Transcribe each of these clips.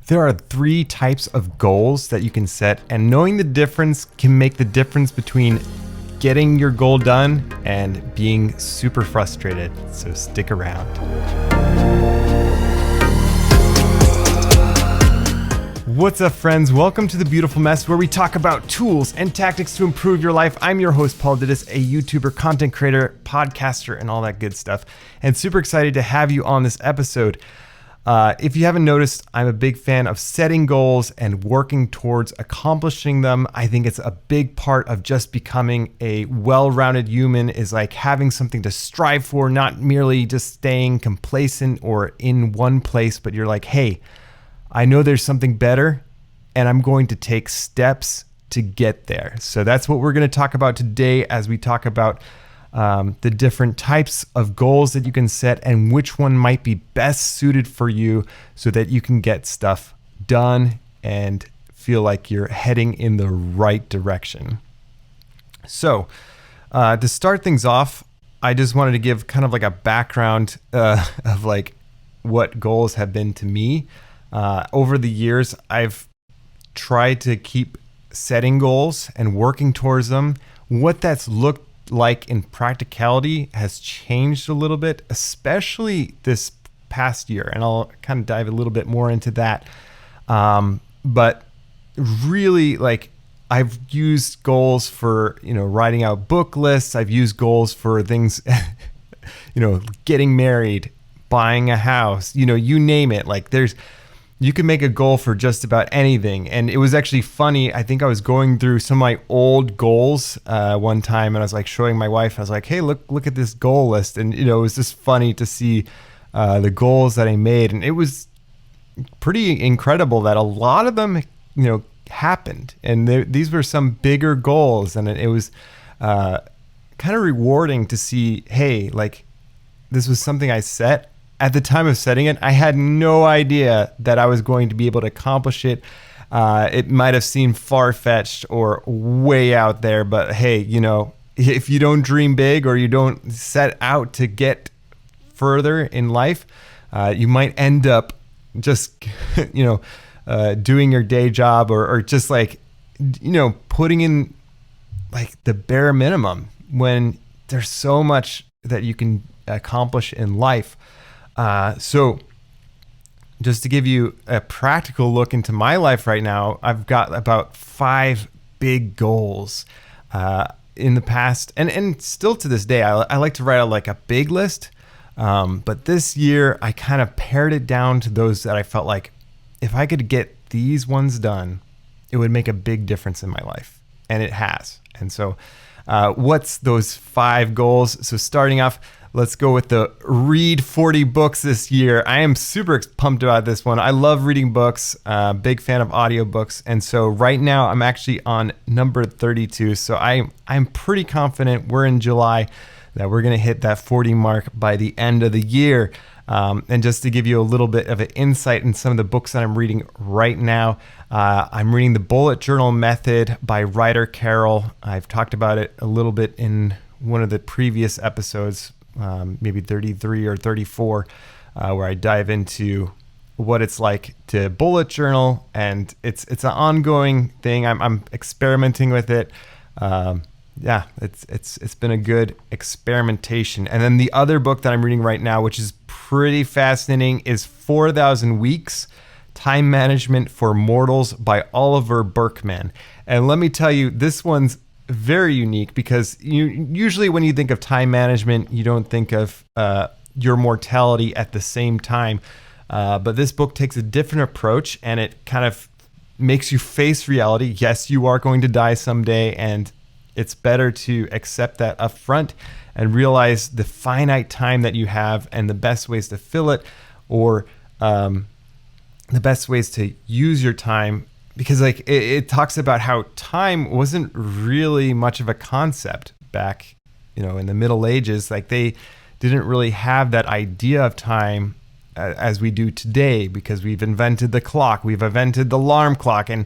There are 3 types of goals that you can set, and knowing the difference can make the difference between getting your goal done and being super frustrated. So stick around. What's up, friends? Welcome to The Beautiful Mess, where we talk about tools and tactics to improve your life. I'm your host, Paul Dittus, a YouTuber, content creator, podcaster, and all that good stuff. And super excited to have you on this episode. If you haven't noticed, I'm a big fan of setting goals and working towards accomplishing them. I think it's a big part of just becoming a well-rounded human, is like having something to strive for, not merely just staying complacent or in one place, but you're like, hey, I know there's something better and I'm going to take steps to get there. So that's what we're going to talk about today as we talk about the different types of goals that you can set and which one might be best suited for you so that you can get stuff done and feel like you're heading in the right direction. So to start things off, I just wanted to give kind of like a background of like what goals have been to me. Over the years, I've tried to keep setting goals and working towards them. What that's looked like in practicality has changed a little bit, especially this past year, and I'll kind of dive a little bit more into that. But really, like, I've used goals for, writing out book lists. I've used goals for things, getting married, buying a house, you name it. Like, you can make a goal for just about anything. And it was actually funny. I think I was going through some of my old goals one time, and I was like showing my wife. I was like, hey, look at this goal list. And, it was just funny to see the goals that I made. And it was pretty incredible that a lot of them, happened. And these were some bigger goals. And it was kind of rewarding to see, hey, like, this was something I set. At the time of setting it, I had no idea that I was going to be able to accomplish it. It might have seemed far-fetched or way out there, but hey, if you don't dream big or you don't set out to get further in life, you might end up just, doing your day job or just like, putting in like the bare minimum when there's so much that you can accomplish in life. So just to give you a practical look into my life right now, I've got about 5 big goals in the past, and still to this day. I like to write out like a big list, but this year I kind of pared it down to those that I felt like if I could get these ones done, it would make a big difference in my life, and it has. And so what's those 5 goals? So starting off, let's go with the read 40 books this year. I am super pumped about this one. I love reading books, big fan of audiobooks. And so right now I'm actually on number 32. So I'm pretty confident we're in July that we're going to hit that 40 mark by the end of the year. And just to give you a little bit of an insight in some of the books that I'm reading right now, I'm reading The Bullet Journal Method by Ryder, Carroll. I've talked about it a little bit in one of the previous episodes, maybe 33 or 34, where I dive into what it's like to bullet journal, and it's an ongoing thing. I'm experimenting with it. It's been a good experimentation. And then the other book that I'm reading right now, which is pretty fascinating, is 4,000 Weeks: Time Management for Mortals by Oliver Burkeman. And let me tell you, this one's very unique because usually when you think of time management, you don't think of your mortality at the same time. But this book takes a different approach, and it kind of makes you face reality. Yes, you are going to die someday, and it's better to accept that up front and realize the finite time that you have and the best ways to fill it, or the best ways to use your time. Because like it talks about how time wasn't really much of a concept back, in the Middle Ages. Like they didn't really have that idea of time as we do today, because we've invented the clock, we've invented the alarm clock, and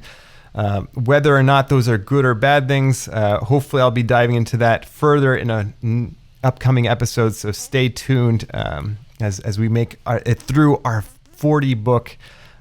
whether or not those are good or bad things, hopefully I'll be diving into that further in an upcoming episode. So stay tuned as we make it through our 40 book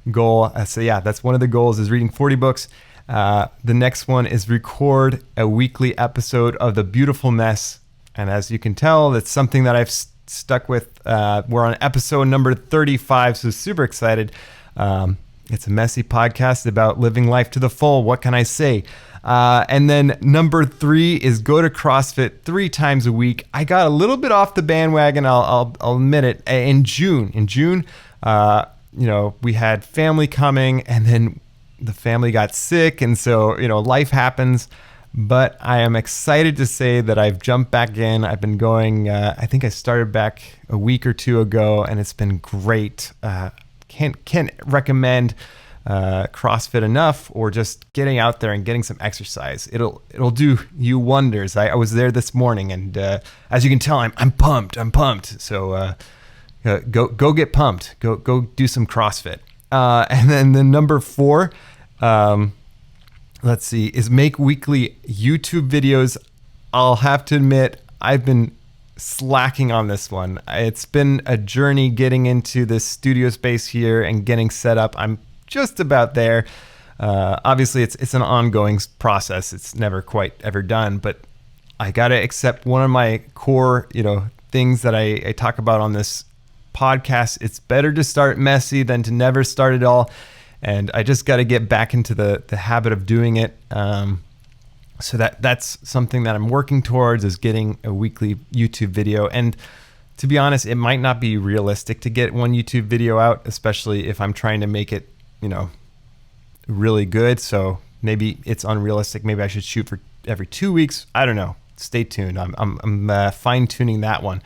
goal. So yeah, that's one of the goals, is reading 40 books. The next one is record a weekly episode of The Beautiful Mess. And as you can tell, that's something that I've stuck with. We're on episode number 35, so super excited. It's a messy podcast about living life to the full. What can I say? And then number 3 is go to CrossFit 3 times a week. I got a little bit off the bandwagon, I'll admit it, in June. We had family coming, and then the family got sick, and so life happens. But I am excited to say that I've jumped back in. I've been going, I think I started back a week or 2 ago, and it's been great. Can't recommend CrossFit enough, or just getting out there and getting some exercise. It'll do you wonders. I was there this morning, and as you can tell, I'm pumped. So go get pumped. Go do some CrossFit. And then the number 4, let's see, is make weekly YouTube videos. I'll have to admit, I've been slacking on this one. It's been a journey getting into this studio space here and getting set up. I'm just about there. Obviously, it's an ongoing process. It's never quite ever done, but I got to accept one of my core, things that I talk about on this podcast. It's better to start messy than to never start at all. And I just got to get back into the habit of doing it. So that's something that I'm working towards, is getting a weekly YouTube video. And to be honest, it might not be realistic to get one YouTube video out, especially if I'm trying to make it, really good. So maybe it's unrealistic. Maybe I should shoot for every 2 weeks. I don't know. Stay tuned. I'm fine tuning that one.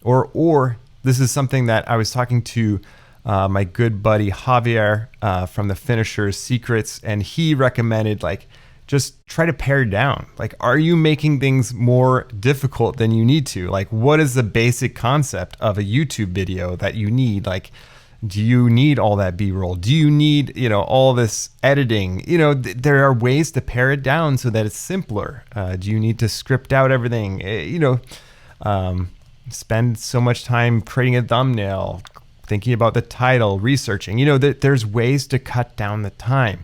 Or this is something that I was talking to my good buddy Javier from the Finisher's Secrets, and he recommended, just try to pare down. Are you making things more difficult than you need to? What is the basic concept of a YouTube video that you need? Do you need all that B-roll? Do you need, all this editing? There are ways to pare it down so that it's simpler. Do you need to script out everything? Spend so much time creating a thumbnail, thinking about the title, researching. There's ways to cut down the time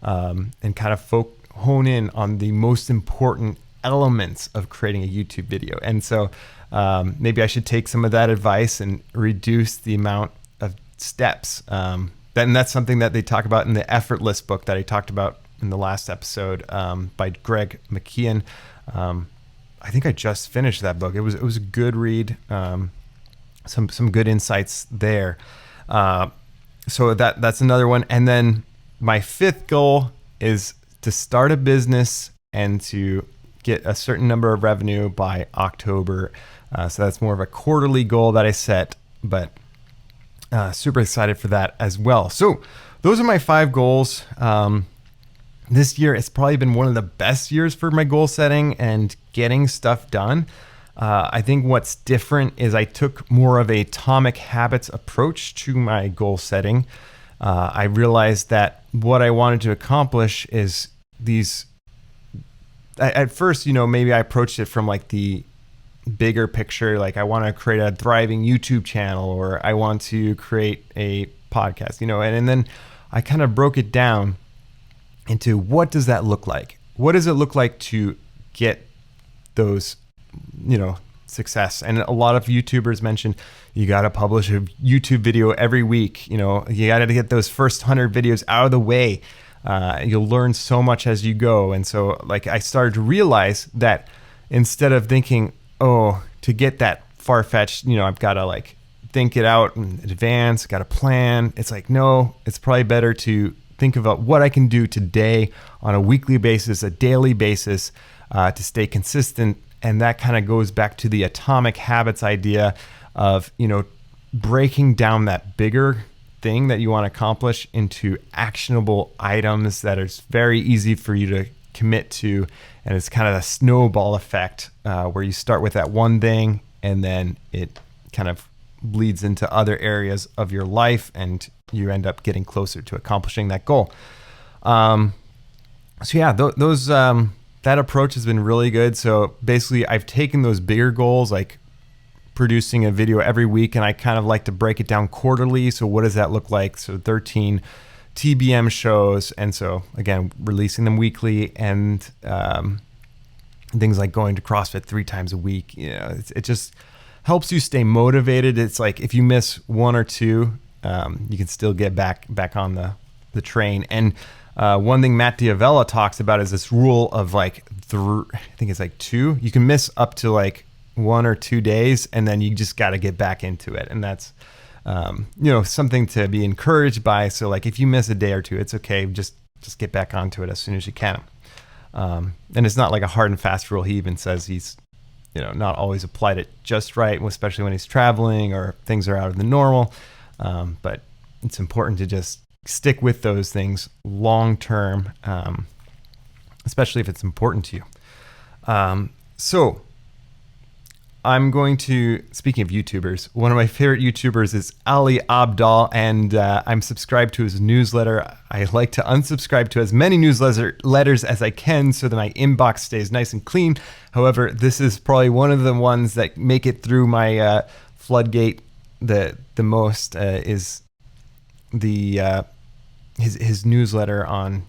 and kind of hone in on the most important elements of creating a YouTube video. And so maybe I should take some of that advice and reduce the amount of steps. And that's something that they talk about in the Effortless book that I talked about in the last episode by Greg McKeon. I think I just finished that book. It was a good read. Some good insights there. So that's another one. And then my 5th goal is to start a business and to get a certain number of revenue by October. So that's more of a quarterly goal that I set, but super excited for that as well. So those are my 5 goals. This year, it's probably been one of the best years for my goal setting and getting stuff done. I think what's different is I took more of a Atomic Habits approach to my goal setting. I realized that what I wanted to accomplish is these. At first, maybe I approached it from the bigger picture. I want to create a thriving YouTube channel, or I want to create a podcast, and then I kind of broke it down into what does that look like? What does it look like to get those, success? And a lot of YouTubers mention you got to publish a YouTube video every week. You got to get those first 100 videos out of the way. You'll learn so much as you go. And so I started to realize that instead of thinking, to get that far-fetched, I've got to think it out in advance, got a plan. It's no, it's probably better to think about what I can do today on a weekly basis, a daily basis, to stay consistent. And that kind of goes back to the Atomic Habits idea of, breaking down that bigger thing that you want to accomplish into actionable items that are very easy for you to commit to. And it's kind of a snowball effect where you start with that one thing and then it kind of bleeds into other areas of your life and you end up getting closer to accomplishing that goal. That approach has been really good. So basically I've taken those bigger goals, producing a video every week, and I kind of like to break it down quarterly. So what does that look like? So 13 TBM shows, and so again, releasing them weekly, and things like going to CrossFit 3 times a week. It just helps you stay motivated. It's like if you miss 1 or 2, you can still get back on the train. And one thing Matt D'Avella talks about is this rule of like I think it's like 2. You can miss up to like 1 or 2 days, and then you just got to get back into it. And that's something to be encouraged by. So like if you miss a day or 2, it's okay. Just get back onto it as soon as you can. And it's not like a hard and fast rule. He even says he's not always applied it just right, especially when he's traveling or things are out of the normal. But it's important to just stick with those things long term, especially if it's important to you. So I'm going to, speaking of YouTubers, one of my favorite YouTubers is Ali Abdaal, and I'm subscribed to his newsletter. I like to unsubscribe to as many newsletters as I can so that my inbox stays nice and clean. However, this is probably one of the ones that make it through my floodgate the most, is his newsletter on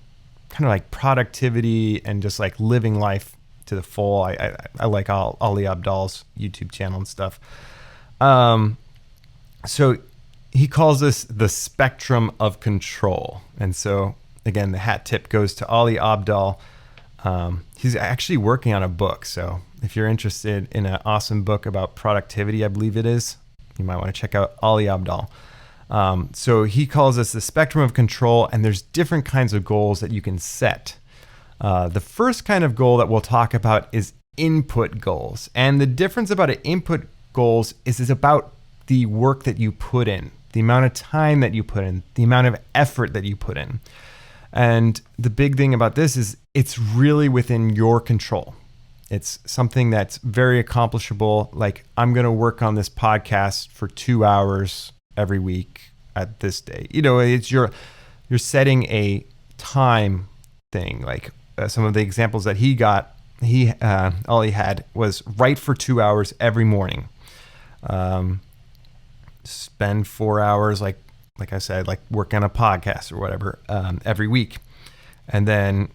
kind of like productivity and just like living life to the full. I like Ali Abdaal's YouTube channel and stuff. So he calls this the spectrum of control. And so again, the hat tip goes to Ali Abdaal. He's actually working on a book. So if you're interested in an awesome book about productivity, I believe it is, you might want to check out Ali Abdaal. So he calls this the spectrum of control, and there's different kinds of goals that you can set. The first kind of goal that we'll talk about is input goals. And the difference about an input goals is it's about the work that you put in, the amount of time that you put in, the amount of effort that you put in. And the big thing about this is it's really within your control. It's something that's very accomplishable. Like, I'm going to work on this podcast for 2 hours every week at this day. It's you're setting a time thing. Like some of the examples that all he had was write for 2 hours every morning. Spend 4 hours, like I said, like work on a podcast or whatever, every week. And then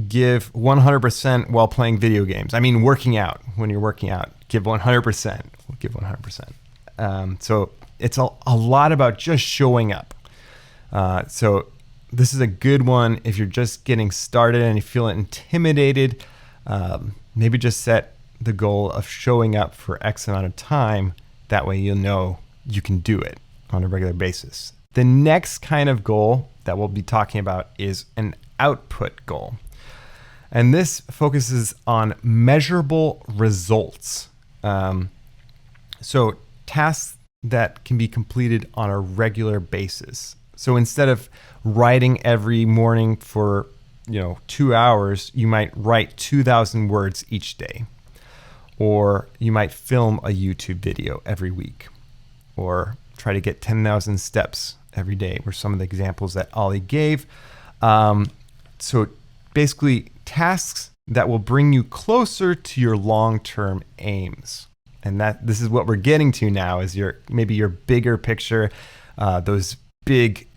give 100% while playing video games. I mean, working out. When you're working out, give 100%. Give 100%. So it's a lot about just showing up. So this is a good one if you're just getting started and you feel intimidated. Maybe just set the goal of showing up for X amount of time. That way you'll know you can do it on a regular basis. The next kind of goal that we'll be talking about is an output goal. And this focuses on measurable results. So tasks that can be completed on a regular basis. So instead of writing every morning for 2 hours, you might write 2,000 words each day. Or you might film a YouTube video every week. Or try to get 10,000 steps every day were some of the examples that Ali gave. So basically tasks that will bring you closer to your long-term aims. And this is what we're getting to now, is your bigger picture, those big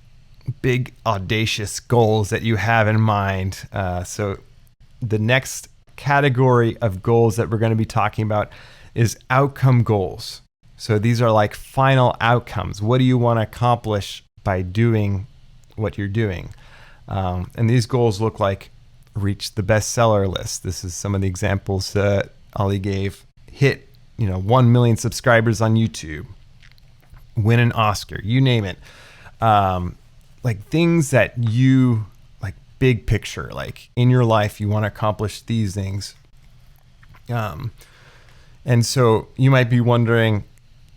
audacious goals that you have in mind. So the next category of goals that we're going to be talking about is outcome goals. So these are like final outcomes. What do you want to accomplish by doing what you're doing? And these goals look like reach the bestseller list. This is some of the examples that Ali gave. Hit 1 million subscribers on YouTube, win an Oscar, you name it. Like things that you like, big picture, like in your life, you want to accomplish these things. And so you might be wondering,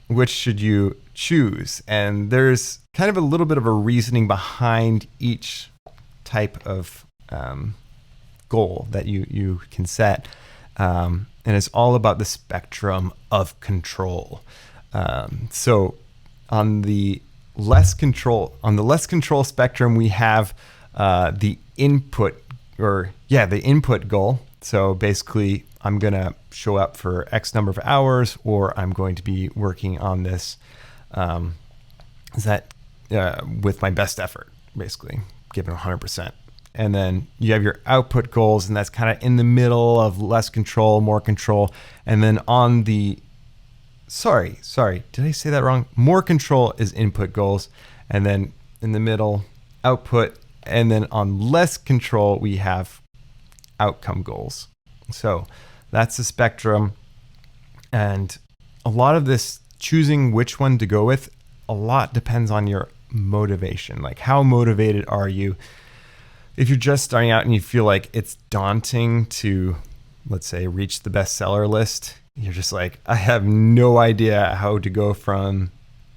which should you choose? And there's kind of a little bit of a reasoning behind each type of goal that you can set. And it's all about the spectrum of control. So on the less control spectrum, we have the input goal. So basically, I'm going to show up for X number of hours, or I'm going to be working on this with my best effort, basically, giving 100%. And then you have your output goals, and that's kind of in the middle of less control, more control. And then on the, sorry, did I say that wrong? More control is input goals. And then in the middle, output. And then on less control, we have outcome goals. So that's the spectrum. And a lot of this choosing which one to go with, a lot depends on your motivation. Like, how motivated are you? If you're just starting out and you feel like it's daunting to, let's say, reach the bestseller list, you're just like, I have no idea how to go from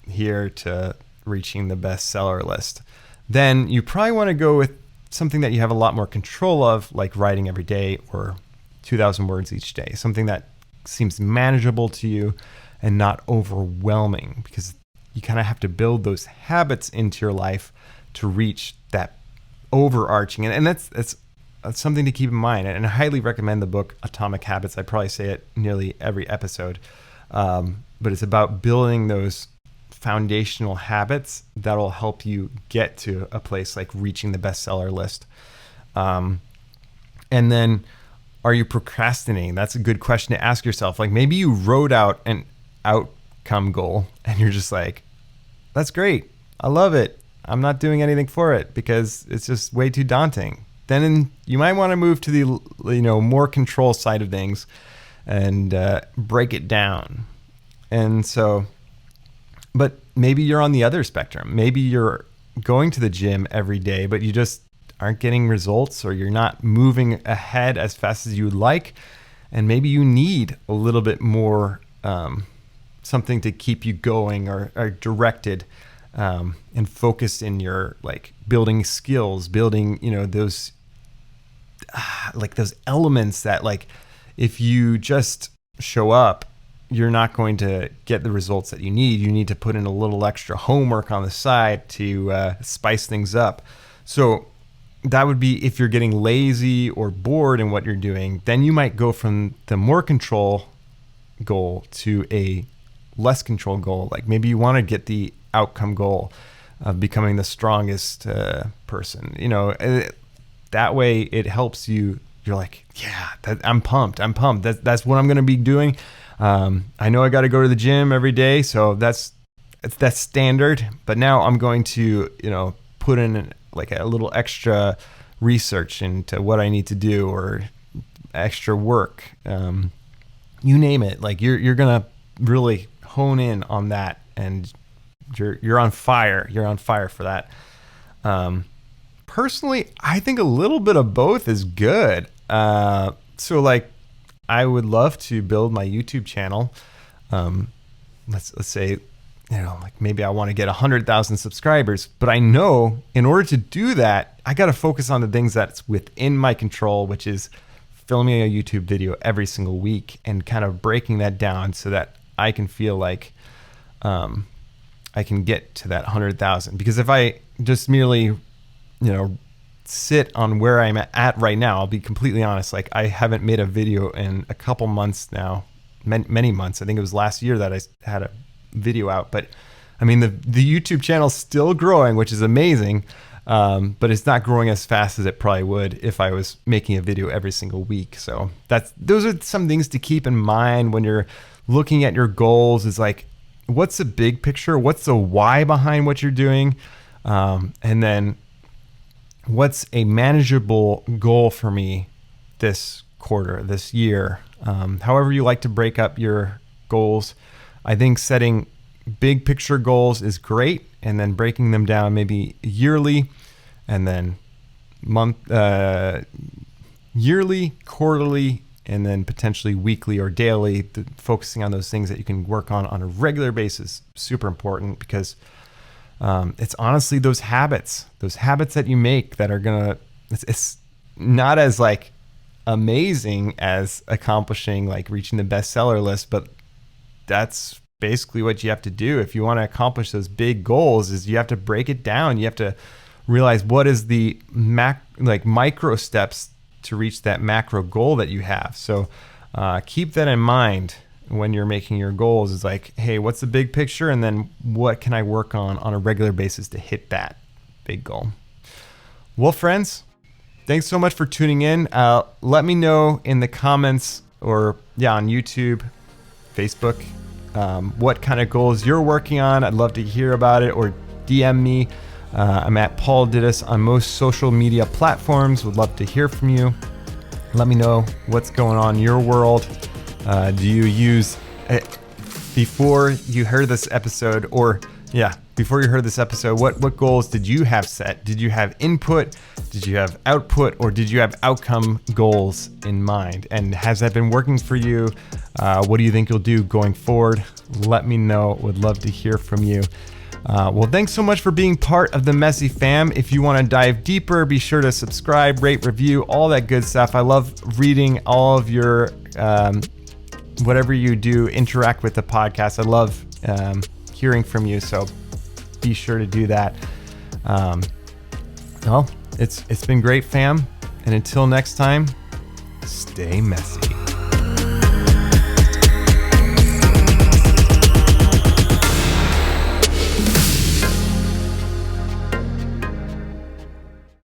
here to reaching the bestseller list. Then you probably want to go with something that you have a lot more control of, like writing every day or 2,000 words each day, something that seems manageable to you and not overwhelming, because you kind of have to build those habits into your life to reach that overarching. And that's something to keep in mind. And I highly recommend the book Atomic Habits. I probably say it nearly every episode. But it's about building those foundational habits that'll help you get to a place like reaching the bestseller list. And then, are you procrastinating? That's a good question to ask yourself. Like, maybe you wrote out an outcome goal and you're just like, that's great, I love it, I'm not doing anything for it because it's just way too daunting. Then you might want to move to the more control side of things and break it down. And so, but maybe you're on the other spectrum. Maybe you're going to the gym every day, but you just aren't getting results, or you're not moving ahead as fast as you would like. And maybe you need a little bit more something to keep you going, or directed and focused in your, like, building skills, building, those elements that, like, if you just show up, you're not going to get the results that you need. You need to put in a little extra homework on the side to spice things up. So that would be if you're getting lazy or bored in what you're doing, then you might go from the more control goal to a less control goal. Like, maybe you want to get the outcome goal of becoming the strongest person. That way it helps you. You're like, yeah, I'm pumped. That's what I'm going to be doing. I know I got to go to the gym every day, so that's standard. But now I'm going to, put in like a little extra research into what I need to do, or extra work. You name it. Like, you're gonna really hone in on that, and you're on fire. You're on fire for that. Personally, I think a little bit of both is good. So, like, I would love to build my YouTube channel. Let's say, like, maybe I want to get 100,000 subscribers, but I know in order to do that, I got to focus on the things that's within my control, which is filming a YouTube video every single week and kind of breaking that down so that I can feel like I can get to that 100,000. Because if I just merely, sit on where I'm at right now, I'll be completely honest. Like, I haven't made a video in a couple months now, many months. I think it was last year that I had a video out. But I mean, the YouTube channel's still growing, which is amazing. But it's not growing as fast as it probably would if I was making a video every single week. So those are some things to keep in mind when you're looking at your goals. Is like, what's the big picture? What's the why behind what you're doing? And then what's a manageable goal for me this quarter, this year? However you like to break up your goals. I think setting big picture goals is great, and then breaking them down maybe yearly, and then yearly, quarterly, and then potentially weekly or daily, focusing on those things that you can work on a regular basis. Super important, because it's honestly those habits that you make that are gonna, it's not as like amazing as accomplishing, like, reaching the bestseller list, but that's basically what you have to do if you want to accomplish those big goals. Is you have to break it down. You have to realize what is the micro steps to reach that macro goal that you have. So keep that in mind when you're making your goals. Is like, hey, what's the big picture? And then what can I work on a regular basis to hit that big goal? Well, friends, thanks so much for tuning in. Let me know in the comments or on YouTube, Facebook, what kind of goals you're working on. I'd love to hear about it, or DM me. I'm at Paul Dittus on most social media platforms. Would love to hear from you. Let me know what's going on in your world. Do you use before you heard this episode, what goals did you have set? Did you have input? Did you have output? Or did you have outcome goals in mind? And has that been working for you? What do you think you'll do going forward? Let me know. Would love to hear from you. Well, thanks so much for being part of the Messy Fam. If you want to dive deeper, be sure to subscribe, rate, review, all that good stuff. I love reading all of your, whatever you do, interact with the podcast. I love hearing from you, so be sure to do that. Well, it's been great, fam. And until next time, stay messy.